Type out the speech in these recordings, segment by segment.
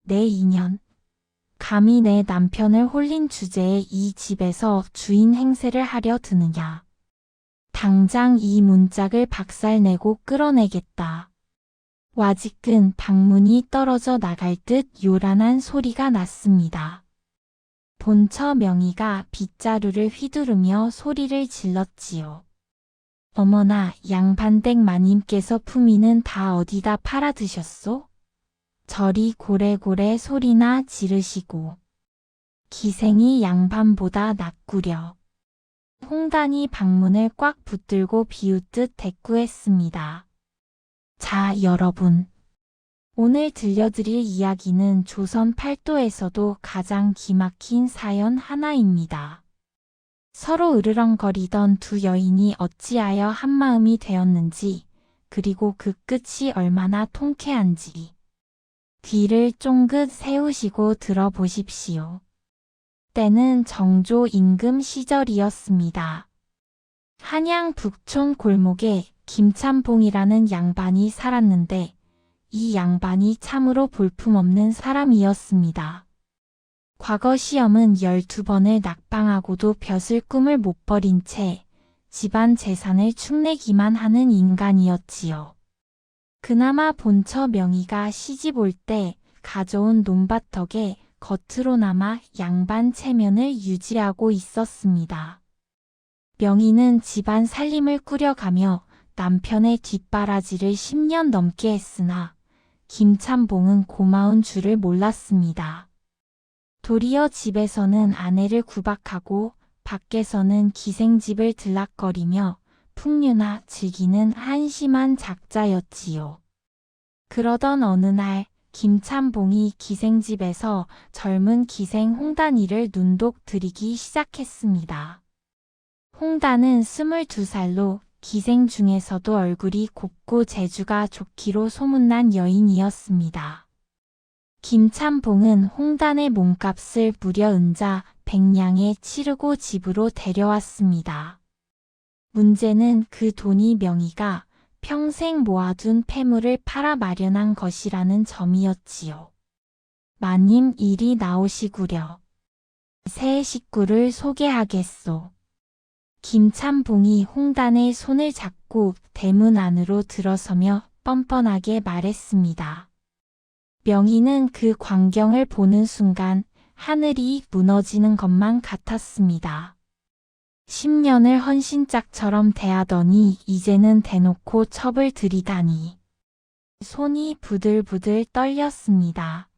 내 인연. 감히 내 남편을 홀린 주제에 이 집에서 주인 행세를 하려 드느냐. 당장 이 문짝을 박살내고 끌어내겠다. 와지끈 방문이 떨어져 나갈 듯 요란한 소리가 났습니다. 본처 명의가 빗자루를 휘두르며 소리를 질렀지요. 어머나, 양반댁 마님께서 품위는 다 어디다 팔아드셨소? 저리 고래고래 소리나 지르시고. 기생이 양반보다 낫구려. 홍단이 방문을 꽉 붙들고 비웃듯 대꾸했습니다. 자, 여러분. 오늘 들려드릴 이야기는 조선 팔도에서도 가장 기막힌 사연 하나입니다. 서로 으르렁거리던 두 여인이 어찌하여 한마음이 되었는지, 그리고 그 끝이 얼마나 통쾌한지. 귀를 쫑긋 세우시고 들어보십시오. 때는 정조 임금 시절이었습니다. 한양 북촌 골목에 김참봉이라는 양반이 살았는데 이 양반이 참으로 볼품없는 사람이었습니다. 과거 시험은 12번을 낙방하고도 벼슬 꿈을 못 버린 채 집안 재산을 축내기만 하는 인간이었지요. 그나마 본처 명의가 시집 올 때 가져온 논밭 덕에 겉으로나마 양반 체면을 유지하고 있었습니다. 명의는 집안 살림을 꾸려가며 남편의 뒷바라지를 10년 넘게 했으나 김참봉은 고마운 줄을 몰랐습니다. 도리어 집에서는 아내를 구박하고 밖에서는 기생집을 들락거리며 풍류나 즐기는 한심한 작자였지요. 그러던 어느 날 김참봉이 기생집에서 젊은 기생 홍단이를 눈독 들이기 시작했습니다. 홍단은 22살로 기생 중에서도 얼굴이 곱고 재주가 좋기로 소문난 여인이었습니다. 김참봉은 홍단의 몸값을 무려 은자 100냥에 치르고 집으로 데려왔습니다. 문제는 그 돈이 명의가 평생 모아둔 패물을 팔아 마련한 것이라는 점이었지요. 마님 이리 나오시구려. 새 식구를 소개하겠소. 김참봉이 홍단의 손을 잡고 대문 안으로 들어서며 뻔뻔하게 말했습니다. 명의는 그 광경을 보는 순간 하늘이 무너지는 것만 같았습니다. 10년을 헌신짝처럼 대하더니 이제는 대놓고 첩을 들이다니. 손이 부들부들 떨렸습니다.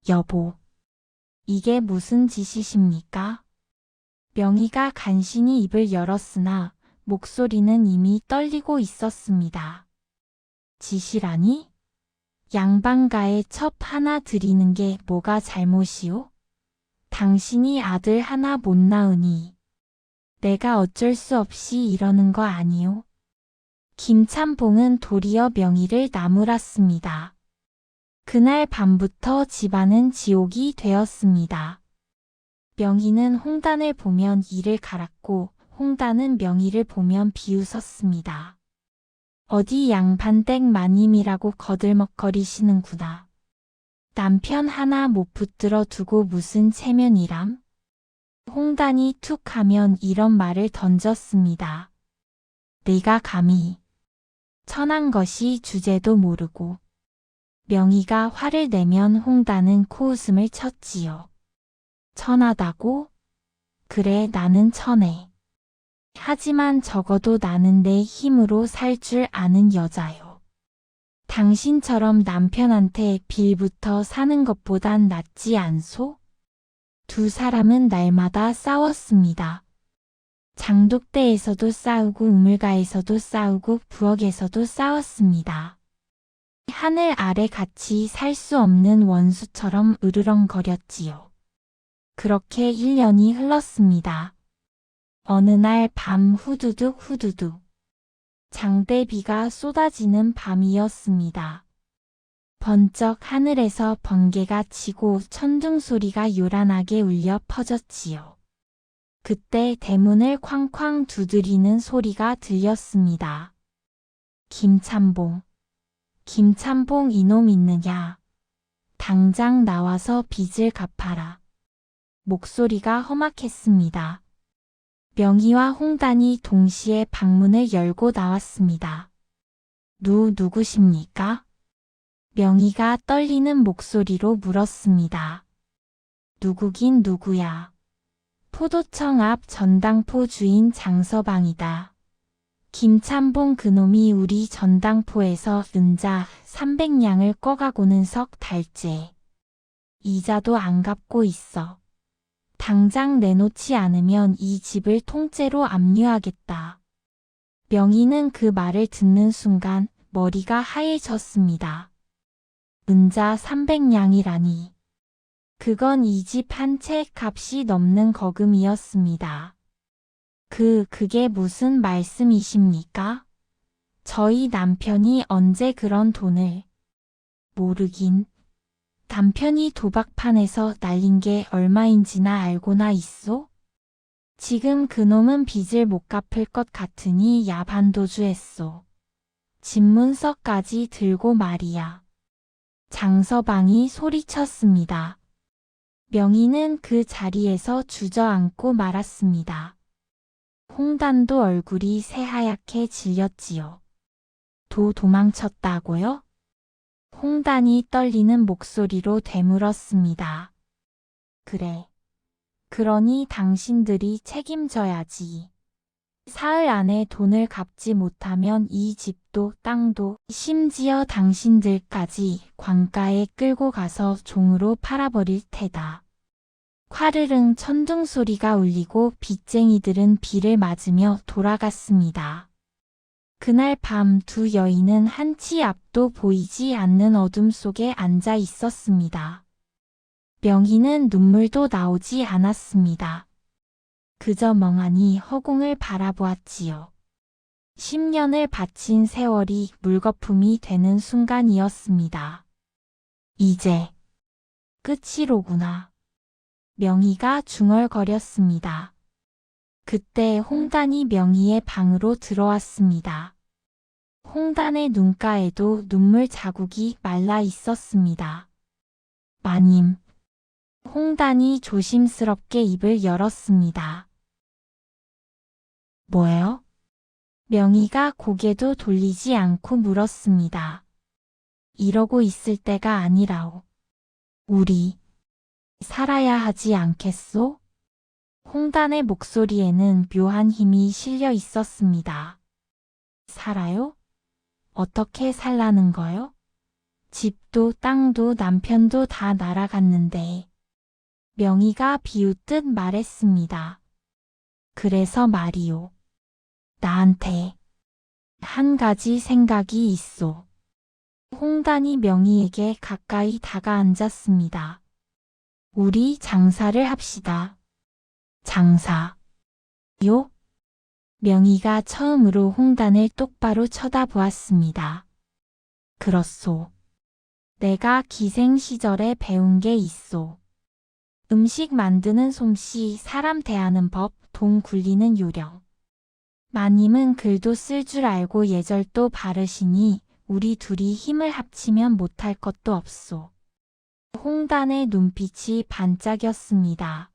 여보, 이게 무슨 짓이십니까? 명의가 간신히 입을 열었으나 목소리는 이미 떨리고 있었습니다. 짓이라니? 양반가에 첩 하나 드리는 게 뭐가 잘못이오? 당신이 아들 하나 못 낳으니 내가 어쩔 수 없이 이러는 거 아니오? 김참봉은 도리어 명의를 나무랐습니다. 그날 밤부터 집안은 지옥이 되었습니다. 명의는 홍단을 보면 이를 갈았고 홍단은 명의를 보면 비웃었습니다. 어디 양반댁 마님이라고 거들먹거리시는구나. 남편 하나 못 붙들어 두고 무슨 체면이람? 홍단이 툭 하면 이런 말을 던졌습니다. 네가 감히. 천한 것이 주제도 모르고. 명의가 화를 내면 홍단은 코웃음을 쳤지요. 천하다고? 그래, 나는 천해. 하지만 적어도 나는 내 힘으로 살 줄 아는 여자요. 당신처럼 남편한테 빌부터 사는 것보단 낫지 않소? 두 사람은 날마다 싸웠습니다. 장독대에서도 싸우고 우물가에서도 싸우고 부엌에서도 싸웠습니다. 하늘 아래 같이 살 수 없는 원수처럼 으르렁거렸지요. 그렇게 1년이 흘렀습니다. 어느 날 밤 후두둑 후두둑. 장대비가 쏟아지는 밤이었습니다. 번쩍 하늘에서 번개가 치고 천둥 소리가 요란하게 울려 퍼졌지요. 그때 대문을 쾅쾅 두드리는 소리가 들렸습니다. 김참봉. 김참봉 이놈 있느냐. 당장 나와서 빚을 갚아라. 목소리가 험악했습니다. 명희와 홍단이 동시에 방문을 열고 나왔습니다. 누구십니까? 명희가 떨리는 목소리로 물었습니다. 누구긴 누구야. 포도청 앞 전당포 주인 장서방이다. 김참봉 그놈이 우리 전당포에서 은자 300냥을 꺼가고는 석 달째. 이자도 안 갚고 있어. 당장 내놓지 않으면 이 집을 통째로 압류하겠다. 명희는 그 말을 듣는 순간 머리가 하얘졌습니다. 은자 300냥이라니. 그건 이 집 한 채 값이 넘는 거금이었습니다. 그게 무슨 말씀이십니까? 저희 남편이 언제 그런 돈을. 모르긴. 남편이 도박판에서 날린 게 얼마인지나 알고나 있소? 지금 그놈은 빚을 못 갚을 것 같으니 야반도주했소. 집문서까지 들고 말이야. 장서방이 소리쳤습니다. 명희는 그 자리에서 주저앉고 말았습니다. 홍단도 얼굴이 새하얗게 질렸지요. 도망쳤다고요? 홍단이 떨리는 목소리로 되물었습니다. 그래. 그러니 당신들이 책임져야지. 사흘 안에 돈을 갚지 못하면 이 집도 땅도 심지어 당신들까지 관가에 끌고 가서 종으로 팔아버릴 테다. 화르릉 천둥 소리가 울리고 빚쟁이들은 비를 맞으며 돌아갔습니다. 그날 밤 두 여인은 한치 앞도 보이지 않는 어둠 속에 앉아 있었습니다. 명희는 눈물도 나오지 않았습니다. 그저 멍하니 허공을 바라보았지요. 10년을 바친 세월이 물거품이 되는 순간이었습니다. 이제 끝이로구나. 명희가 중얼거렸습니다. 그때 홍단이 명희의 방으로 들어왔습니다. 홍단의 눈가에도 눈물 자국이 말라 있었습니다. 마님. 홍단이 조심스럽게 입을 열었습니다. 뭐예요? 명희가 고개도 돌리지 않고 물었습니다. 이러고 있을 때가 아니라오. 우리 살아야 하지 않겠소? 홍단의 목소리에는 묘한 힘이 실려 있었습니다. 살아요? 어떻게 살라는 거요? 집도 땅도 남편도 다 날아갔는데. 명희가 비웃듯 말했습니다. 그래서 말이오. 나한테 한 가지 생각이 있소. 홍단이 명희에게 가까이 다가앉았습니다. 우리 장사를 합시다. 장사. 요? 명희가 처음으로 홍단을 똑바로 쳐다보았습니다. 그렇소. 내가 기생 시절에 배운 게 있소. 음식 만드는 솜씨, 사람 대하는 법, 돈 굴리는 요령. 마님은 글도 쓸 줄 알고 예절도 바르시니 우리 둘이 힘을 합치면 못할 것도 없소. 홍단의 눈빛이 반짝였습니다.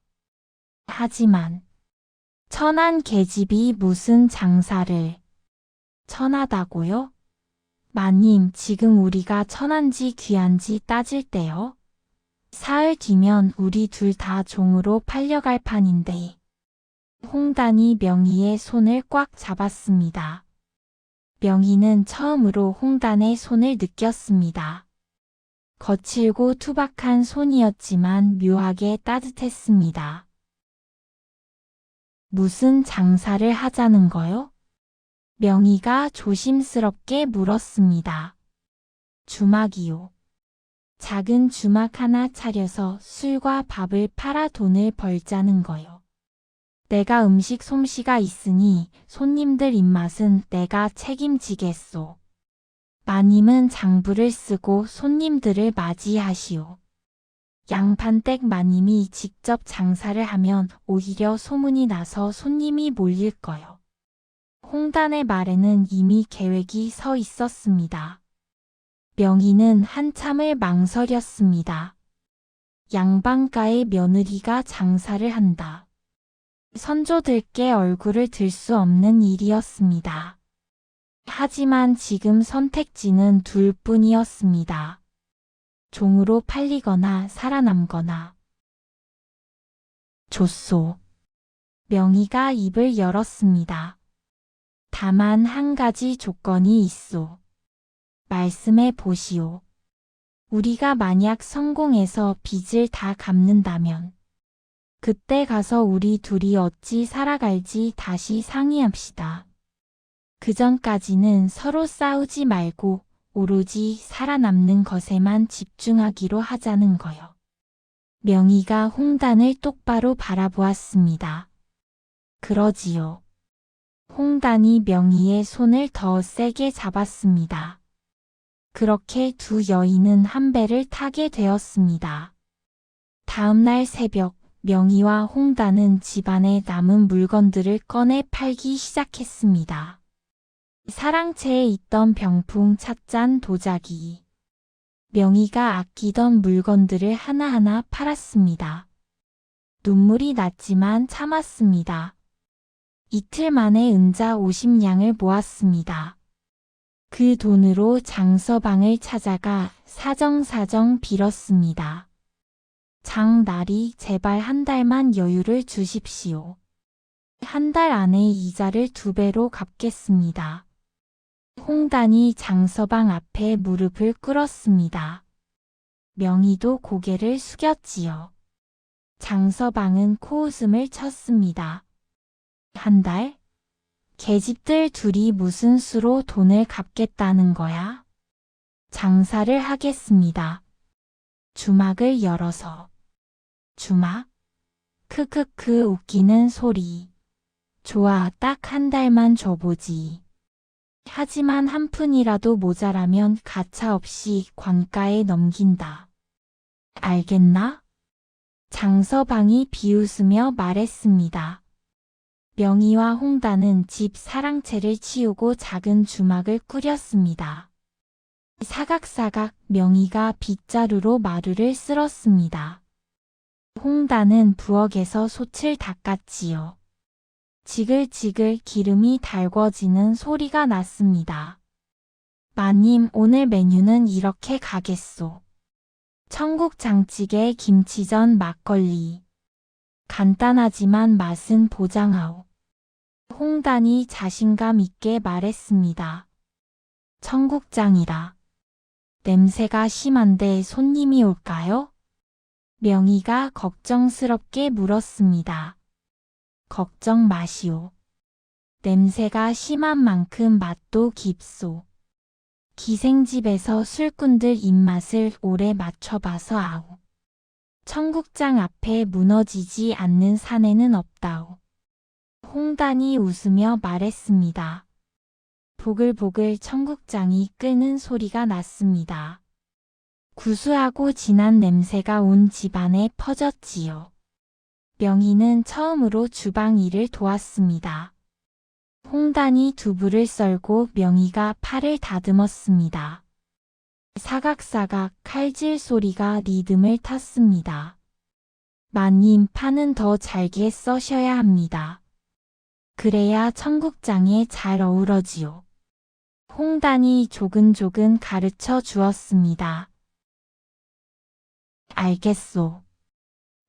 하지만 천한 계집이 무슨 장사를. 천하다고요? 마님, 지금 우리가 천한지 귀한지 따질 때요? 사흘 뒤면 우리 둘 다 종으로 팔려갈 판인데. 홍단이 명희의 손을 꽉 잡았습니다. 명희는 처음으로 홍단의 손을 느꼈습니다. 거칠고 투박한 손이었지만 묘하게 따뜻했습니다. 무슨 장사를 하자는 거요? 명희가 조심스럽게 물었습니다. 주막이요. 작은 주막 하나 차려서 술과 밥을 팔아 돈을 벌자는 거요. 내가 음식 솜씨가 있으니 손님들 입맛은 내가 책임지겠소. 마님은 장부를 쓰고 손님들을 맞이하시오. 양판댁 마님이 직접 장사를 하면 오히려 소문이 나서 손님이 몰릴 거요. 홍단의 말에는 이미 계획이 서 있었습니다. 명희는 한참을 망설였습니다. 양반가의 며느리가 장사를 한다. 선조들께 얼굴을 들 수 없는 일이었습니다. 하지만 지금 선택지는 둘뿐이었습니다. 종으로 팔리거나 살아남거나. 좋소. 명희가 입을 열었습니다. 다만 한 가지 조건이 있소. 말씀해 보시오. 우리가 만약 성공해서 빚을 다 갚는다면 그때 가서 우리 둘이 어찌 살아갈지 다시 상의합시다. 그전까지는 서로 싸우지 말고 오로지 살아남는 것에만 집중하기로 하자는 거요. 명희가 홍단을 똑바로 바라보았습니다. 그러지요. 홍단이 명희의 손을 더 세게 잡았습니다. 그렇게 두 여인은 한 배를 타게 되었습니다. 다음날 새벽, 명희와 홍단은 집안에 남은 물건들을 꺼내 팔기 시작했습니다. 사랑채에 있던 병풍, 찻잔, 도자기. 명희가 아끼던 물건들을 하나하나 팔았습니다. 눈물이 났지만 참았습니다. 이틀 만에 은자 50냥을 모았습니다. 그 돈으로 장서방을 찾아가 사정사정 빌었습니다. 장날이 제발 한 달만 여유를 주십시오. 한 달 안에 이자를 2배로 갚겠습니다. 홍단이 장서방 앞에 무릎을 꿇었습니다. 명희도 고개를 숙였지요. 장서방은 코웃음을 쳤습니다. 한 달? 계집들 둘이 무슨 수로 돈을 갚겠다는 거야? 장사를 하겠습니다. 주막을 열어서. 주막? 크크크 웃기는 소리. 좋아, 딱 한 달만 줘보지. 하지만 한 푼이라도 모자라면 가차없이 관가에 넘긴다. 알겠나? 장서방이 비웃으며 말했습니다. 명희와 홍단은 집 사랑채를 치우고 작은 주막을 꾸렸습니다. 사각사각 명희가 빗자루로 마루를 쓸었습니다. 홍단은 부엌에서 솥을 닦았지요. 지글지글 기름이 달궈지는 소리가 났습니다. 마님, 오늘 메뉴는 이렇게 가겠소. 청국장찌개, 김치전, 막걸리. 간단하지만 맛은 보장하오. 홍단이 자신감 있게 말했습니다. 청국장이라. 냄새가 심한데 손님이 올까요? 명희가 걱정스럽게 물었습니다. 걱정 마시오. 냄새가 심한 만큼 맛도 깊소. 기생집에서 술꾼들 입맛을 오래 맞춰봐서 아오. 청국장 앞에 무너지지 않는 사내는 없다오. 홍단이 웃으며 말했습니다. 보글보글 청국장이 끓는 소리가 났습니다. 구수하고 진한 냄새가 온 집안에 퍼졌지요. 명희는 처음으로 주방 일을 도왔습니다. 홍단이 두부를 썰고 명희가 파를 다듬었습니다. 사각사각 칼질 소리가 리듬을 탔습니다. 마님, 파는 더 잘게 써셔야 합니다. 그래야 청국장에 잘 어우러지요. 홍단이 조근조근 가르쳐 주었습니다. 알겠소.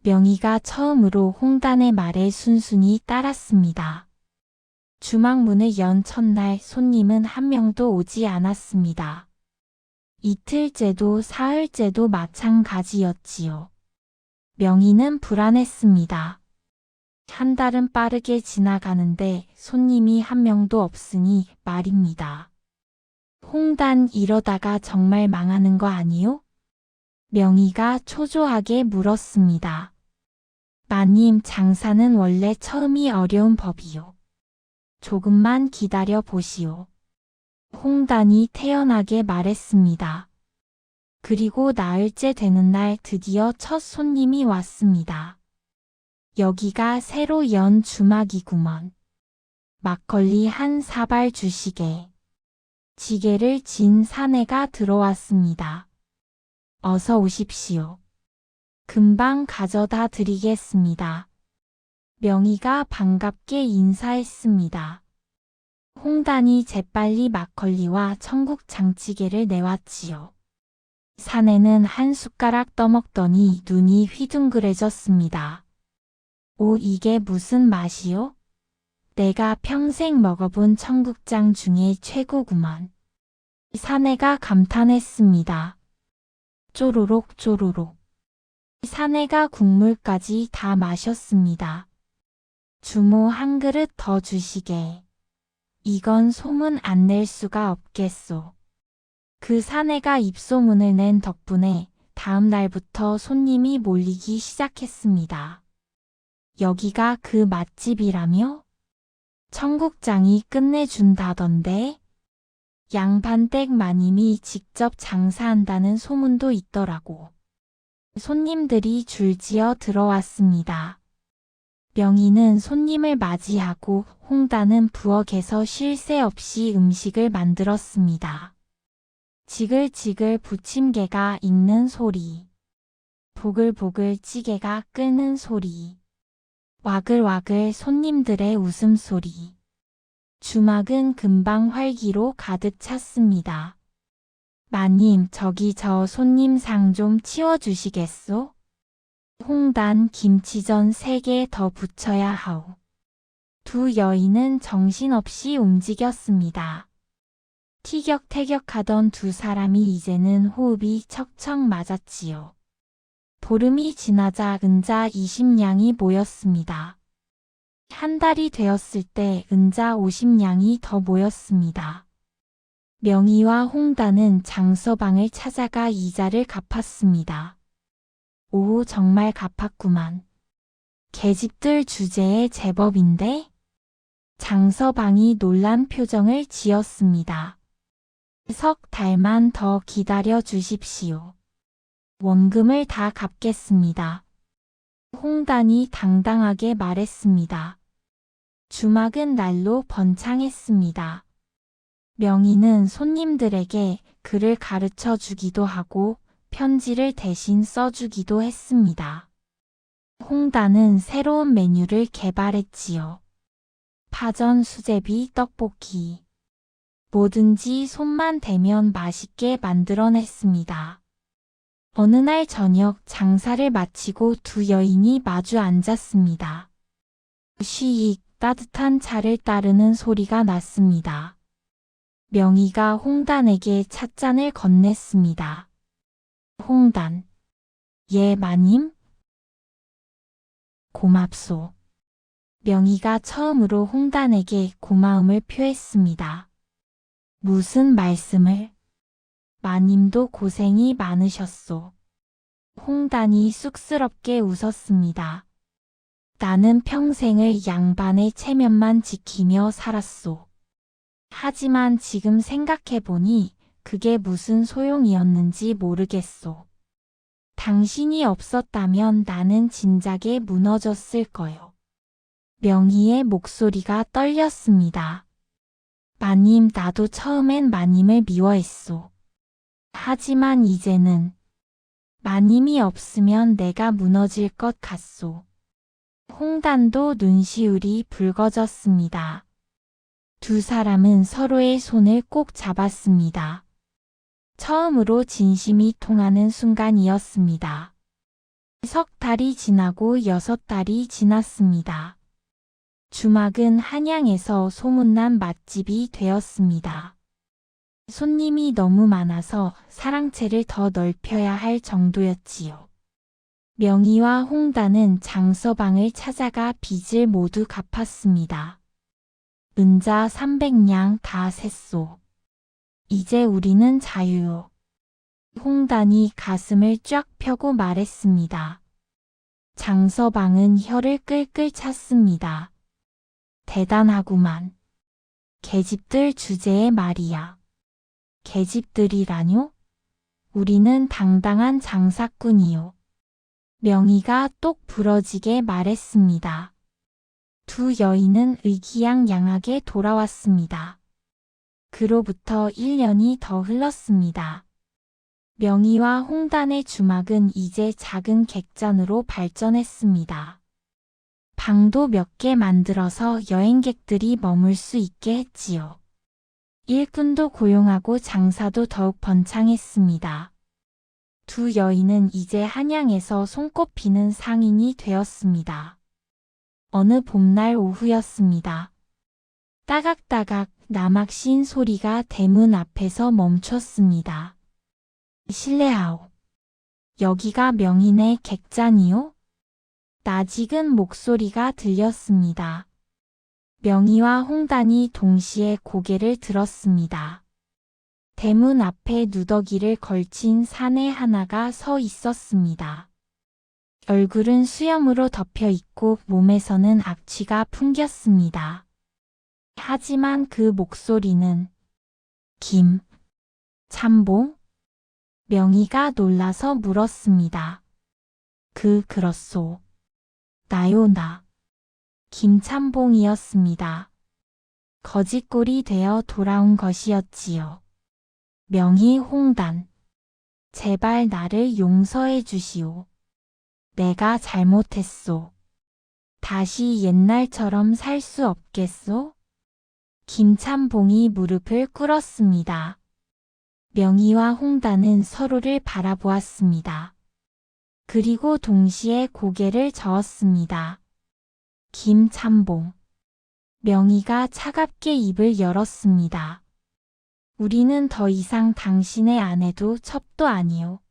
명희가 처음으로 홍단의 말에 순순히 따랐습니다. 주막 문을 연 첫날 손님은 한 명도 오지 않았습니다. 이틀째도 사흘째도 마찬가지였지요. 명희는 불안했습니다. 한 달은 빠르게 지나가는데 손님이 한 명도 없으니 말입니다. 홍단, 이러다가 정말 망하는 거 아니요? 명희가 초조하게 물었습니다. 마님, 장사는 원래 처음이 어려운 법이요. 조금만 기다려 보시오. 홍단이 태연하게 말했습니다. 그리고 나흘째 되는 날 드디어 첫 손님이 왔습니다. 여기가 새로 연 주막이구먼. 막걸리 한 사발 주시게. 지게를 진 사내가 들어왔습니다. 어서 오십시오. 금방 가져다 드리겠습니다. 명희가 반갑게 인사했습니다. 홍단이 재빨리 막걸리와 청국장찌개를 내왔지요. 사내는 한 숟가락 떠먹더니 눈이 휘둥그레졌습니다. 오, 이게 무슨 맛이요? 내가 평생 먹어본 청국장 중에 최고구먼. 사내가 감탄했습니다. 쪼로록 쪼로록. 사내가 국물까지 다 마셨습니다. 주모 한 그릇 더 주시게. 이건 소문 안 낼 수가 없겠소. 그 사내가 입소문을 낸 덕분에 다음 날부터 손님이 몰리기 시작했습니다. 여기가 그 맛집이라며? 청국장이 끝내준다던데? 양반댁 마님이 직접 장사한다는 소문도 있더라고. 손님들이 줄지어 들어왔습니다. 명희는 손님을 맞이하고 홍단은 부엌에서 쉴 새 없이 음식을 만들었습니다. 지글지글 부침개가 익는 소리, 보글보글 찌개가 끓는 소리, 와글와글 손님들의 웃음소리. 주막은 금방 활기로 가득 찼습니다. 마님, 저기 저 손님 상 좀 치워주시겠소? 홍단 김치전 3개 더 부쳐야 하오. 두 여인은 정신없이 움직였습니다. 티격태격하던 두 사람이 이제는 호흡이 척척 맞았지요. 보름이 지나자 은자 20냥이 모였습니다. 한 달이 되었을 때 은자 50냥이 더 모였습니다. 명희와 홍단은 장서방을 찾아가 이자를 갚았습니다. 오, 정말 갚았구만. 계집들 주제에 제법인데? 장서방이 놀란 표정을 지었습니다. 석 달만 더 기다려 주십시오. 원금을 다 갚겠습니다. 홍단이 당당하게 말했습니다. 주막은 날로 번창했습니다. 명희는 손님들에게 글을 가르쳐 주기도 하고 편지를 대신 써주기도 했습니다. 홍단은 새로운 메뉴를 개발했지요. 파전, 수제비, 떡볶이. 뭐든지 손만 대면 맛있게 만들어냈습니다. 어느 날 저녁 장사를 마치고 두 여인이 마주 앉았습니다. 쉬익 따뜻한 차를 따르는 소리가 났습니다. 명희가 홍단에게 찻잔을 건넸습니다. 홍단. 예, 마님? 고맙소. 명희가 처음으로 홍단에게 고마움을 표했습니다. 무슨 말씀을? 마님도 고생이 많으셨소. 홍단이 쑥스럽게 웃었습니다. 나는 평생을 양반의 체면만 지키며 살았소. 하지만 지금 생각해보니 그게 무슨 소용이었는지 모르겠소. 당신이 없었다면 나는 진작에 무너졌을 거요. 명희의 목소리가 떨렸습니다. 마님, 나도 처음엔 마님을 미워했소. 하지만 이제는 마님이 없으면 내가 무너질 것 같소. 홍단도 눈시울이 붉어졌습니다. 두 사람은 서로의 손을 꼭 잡았습니다. 처음으로 진심이 통하는 순간이었습니다. 석 달이 지나고 6달이 지났습니다. 주막은 한양에서 소문난 맛집이 되었습니다. 손님이 너무 많아서 사랑채를 더 넓혀야 할 정도였지요. 명희와 홍단은 장서방을 찾아가 빚을 모두 갚았습니다. 은자 300냥 다 샜소. 이제 우리는 자유요. 홍단이 가슴을 쫙 펴고 말했습니다. 장서방은 혀를 끌끌 찼습니다. 대단하구만. 계집들 주제에 말이야. 계집들이라뇨? 우리는 당당한 장사꾼이요. 명희가 똑 부러지게 말했습니다. 두 여인은 의기양양하게 돌아왔습니다. 그로부터 1년이 더 흘렀습니다. 명희와 홍단의 주막은 이제 작은 객잔으로 발전했습니다. 방도 몇 개 만들어서 여행객들이 머물 수 있게 했지요. 일꾼도 고용하고 장사도 더욱 번창했습니다. 두 여인은 이제 한양에서 손꼽히는 상인이 되었습니다. 어느 봄날 오후였습니다. 따각따각 나막신 소리가 대문 앞에서 멈췄습니다. 실례하오. 여기가 명인의 객잔이요? 낯익은 목소리가 들렸습니다. 명희와 홍단이 동시에 고개를 들었습니다. 대문 앞에 누더기를 걸친 사내 하나가 서 있었습니다. 얼굴은 수염으로 덮여 있고 몸에서는 악취가 풍겼습니다. 하지만 그 목소리는 김 참봉? 명희가 놀라서 물었습니다. 그렇소. 나요 나. 김참봉이었습니다. 거짓골이 되어 돌아온 것이었지요. 명희 홍단. 제발 나를 용서해 주시오. 내가 잘못했소. 다시 옛날처럼 살 수 없겠소? 김참봉이 무릎을 꿇었습니다. 명희와 홍단은 서로를 바라보았습니다. 그리고 동시에 고개를 저었습니다. 김참봉. 명희가 차갑게 입을 열었습니다. 우리는 더 이상 당신의 아내도 첩도 아니요.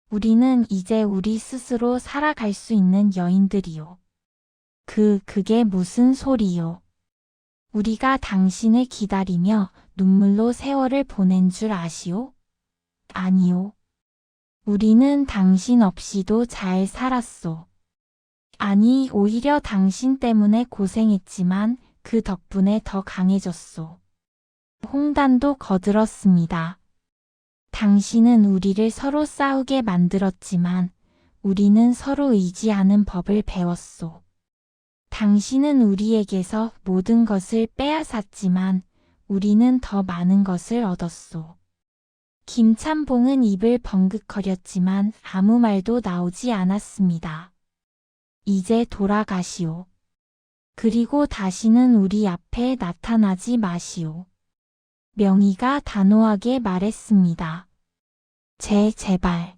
우리는 이제 우리 스스로 살아갈 수 있는 여인들이요. 그게 무슨 소리요? 우리가 당신을 기다리며 눈물로 세월을 보낸 줄 아시오? 아니요. 우리는 당신 없이도 잘 살았소. 아니, 오히려 당신 때문에 고생했지만 그 덕분에 더 강해졌소. 홍단도 거들었습니다. 당신은 우리를 서로 싸우게 만들었지만 우리는 서로 의지하는 법을 배웠소. 당신은 우리에게서 모든 것을 빼앗았지만 우리는 더 많은 것을 얻었소. 김참봉은 입을 벙긋거렸지만 아무 말도 나오지 않았습니다. 이제 돌아가시오. 그리고 다시는 우리 앞에 나타나지 마시오. 명희가 단호하게 말했습니다. 제발.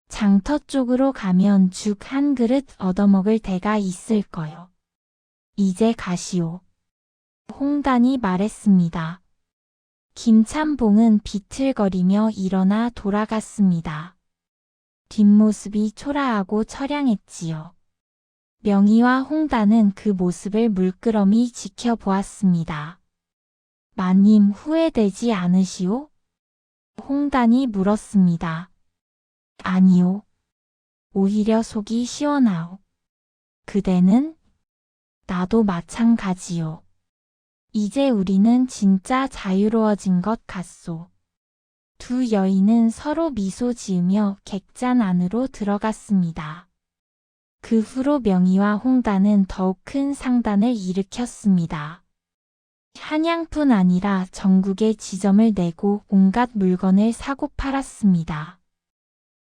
장터 쪽으로 가면 죽 한 그릇 얻어먹을 데가 있을 거요. 이제 가시오. 홍단이 말했습니다. 김참봉은 비틀거리며 일어나 돌아갔습니다. 뒷모습이 초라하고 처량했지요. 명희와 홍단은 그 모습을 물끄러미 지켜보았습니다. 마님 후회되지 않으시오? 홍단이 물었습니다. 아니요. 오히려 속이 시원하오. 그대는? 나도 마찬가지요. 이제 우리는 진짜 자유로워진 것 같소. 두 여인은 서로 미소 지으며 객잔 안으로 들어갔습니다. 그 후로 명희와 홍단은 더욱 큰 상단을 일으켰습니다. 한양뿐 아니라 전국에 지점을 내고 온갖 물건을 사고 팔았습니다.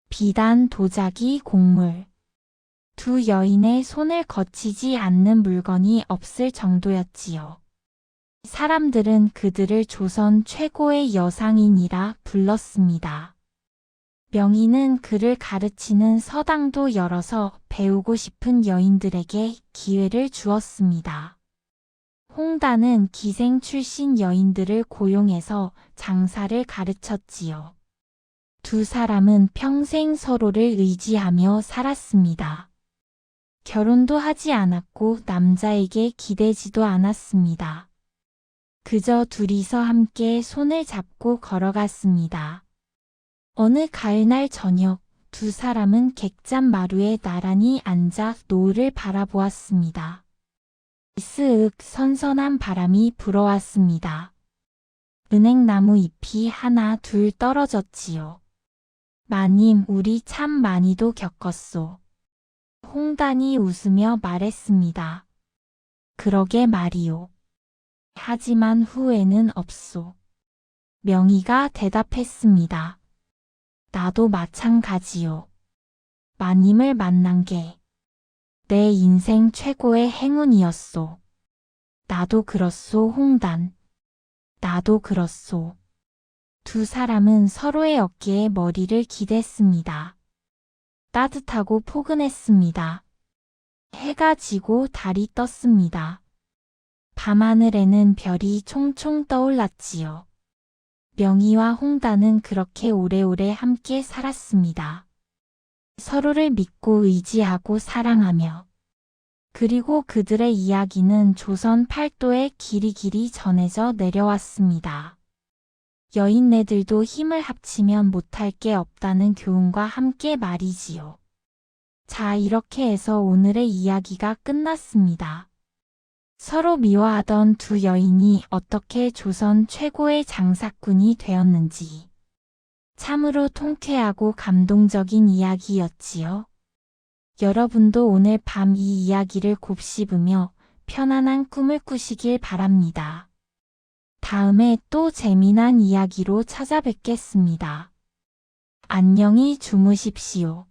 비단, 도자기, 곡물. 두 여인의 손을 거치지 않는 물건이 없을 정도였지요. 사람들은 그들을 조선 최고의 여상인이라 불렀습니다. 명희는 그를 가르치는 서당도 열어서 배우고 싶은 여인들에게 기회를 주었습니다. 홍단은 기생 출신 여인들을 고용해서 장사를 가르쳤지요. 두 사람은 평생 서로를 의지하며 살았습니다. 결혼도 하지 않았고 남자에게 기대지도 않았습니다. 그저 둘이서 함께 손을 잡고 걸어갔습니다. 어느 가을날 저녁, 두 사람은 객잔 마루에 나란히 앉아 노을을 바라보았습니다. 스윽 선선한 바람이 불어왔습니다. 은행나무 잎이 하나 둘 떨어졌지요. 마님, 우리 참 많이도 겪었소. 홍단이 웃으며 말했습니다. 그러게 말이오. 하지만 후회는 없소. 명희가 대답했습니다. 나도 마찬가지요. 마님을 만난 게 내 인생 최고의 행운이었소. 나도 그렇소, 홍단. 나도 그렇소. 두 사람은 서로의 어깨에 머리를 기댔습니다. 따뜻하고 포근했습니다. 해가 지고 달이 떴습니다. 밤하늘에는 별이 총총 떠올랐지요. 명희와 홍단은 그렇게 오래오래 함께 살았습니다. 서로를 믿고 의지하고 사랑하며. 그리고 그들의 이야기는 조선 팔도에 길이길이 전해져 내려왔습니다. 여인네들도 힘을 합치면 못할 게 없다는 교훈과 함께 말이지요. 자, 이렇게 해서 오늘의 이야기가 끝났습니다. 서로 미워하던 두 여인이 어떻게 조선 최고의 장사꾼이 되었는지 참으로 통쾌하고 감동적인 이야기였지요. 여러분도 오늘 밤 이 이야기를 곱씹으며 편안한 꿈을 꾸시길 바랍니다. 다음에 또 재미난 이야기로 찾아뵙겠습니다. 안녕히 주무십시오.